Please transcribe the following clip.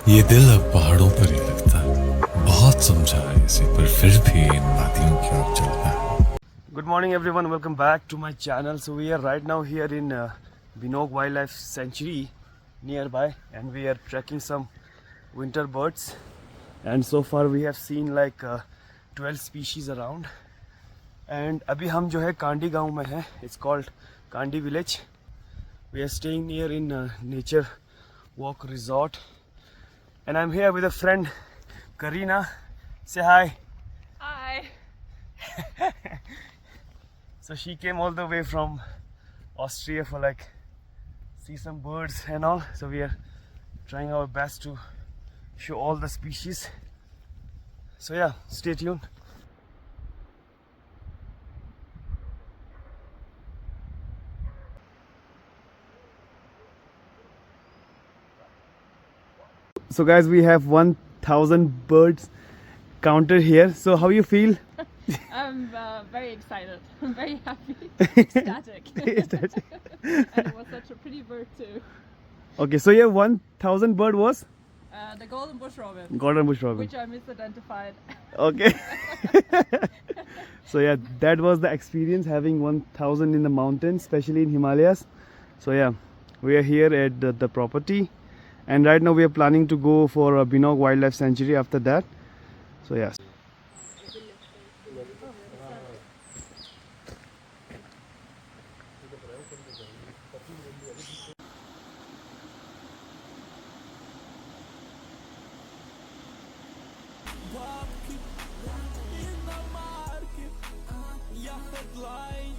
ये दिल अब पहाड़ों पर ही लगता है. बहुत समझा है इसे, पर फिर भी इन वादियों की ओर चलता है. Good morning everyone, welcome back to my channel. So we are right now here in Binog Wildlife Sanctuary nearby, and we are tracking some winter birds, and so far we have seen like 12 species around. And अभी हम जो है कांडी गांव में हैं. It's called Kandi village. We are staying near in nature walk resort, and I'm here with a friend, Karina. Say hi. Hi. So she came all the way from Austria for like see some birds and all. So we are trying our best to show all the species. So yeah, stay tuned. So guys, we have 1,000 birds counted here. So how you feel? I'm very excited. I'm very happy. Ecstatic. And it was such a pretty bird too. Okay, so your 1,000 bird was? The golden bush robin. Golden bush robin. Which I misidentified. Okay. So yeah, that was the experience having 1,000 in the mountains, especially in Himalayas. So yeah, we are here at the property, and right now we are planning to go for a Binog Wildlife Sanctuary after that. So yeah. in the market, yeah, headlines.